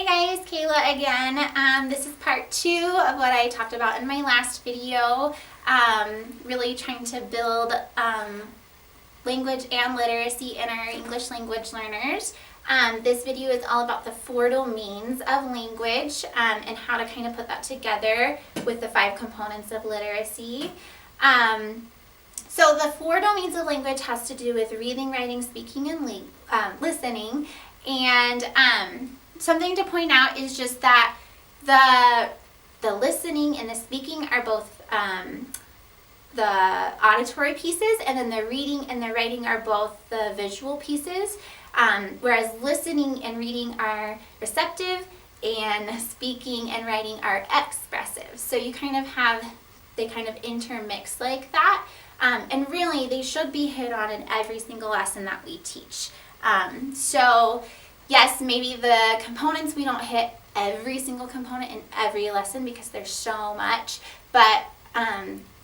Hi guys, Kayla again. This is part 2 of what I talked about in my last video, really trying to build language and literacy in our English language learners. This video is all about the 4 domains of language and how to kind of put that together with the 5 components of literacy. So the 4 domains of language has to do with reading, writing, speaking, and listening. And something to point out is just that the listening and the speaking are both the auditory pieces, and then the reading and the writing are both the visual pieces, whereas listening and reading are receptive and speaking and writing are expressive. So you they kind of intermix like that, and really they should be hit on in every single lesson that we teach. So yes, maybe the components, we don't hit every single component in every lesson because there's so much, but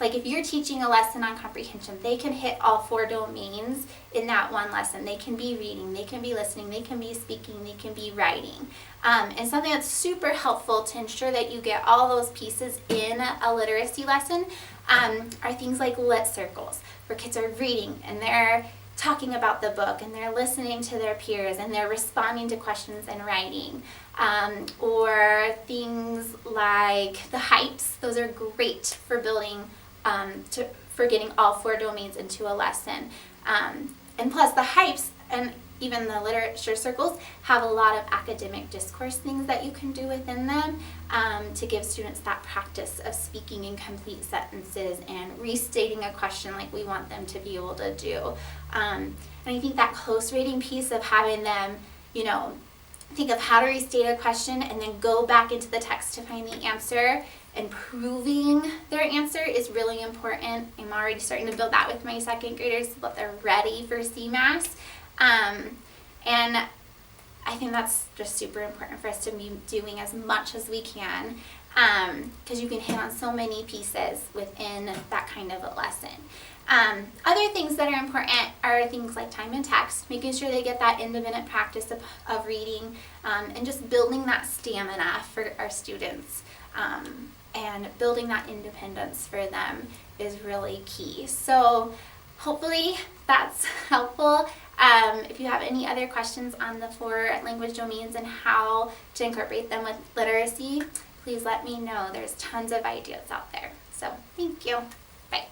like if you're teaching a lesson on comprehension, they can hit all 4 domains in that one lesson. They can be reading, they can be listening, they can be speaking, they can be writing. And something that's super helpful to ensure that you get all those pieces in a literacy lesson are things like lit circles, where kids are reading and they're talking about the book and they're listening to their peers and they're responding to questions and writing. Or things like the hypes. Those are great for building, for getting all 4 domains into a lesson. And plus the hypes and even the literature circles have a lot of academic discourse things that you can do within them to give students that practice of speaking in complete sentences and restating a question like we want them to be able to do. And I think that close reading piece of having them, think of how to restate a question and then go back into the text to find the answer and proving their answer is really important. I'm already starting to build that with my 2nd graders so that they're ready for CMAS. And I think that's just super important for us to be doing as much as we can, because you can hit on so many pieces within that kind of a lesson. Other things that are important are things like time and text, making sure they get that independent practice of reading, and just building that stamina for our students, and building that independence for them is really key. So hopefully that's helpful. If you have any other questions on the 4 language domains and how to incorporate them with literacy, please let me know. There's tons of ideas out there. So thank you. Bye.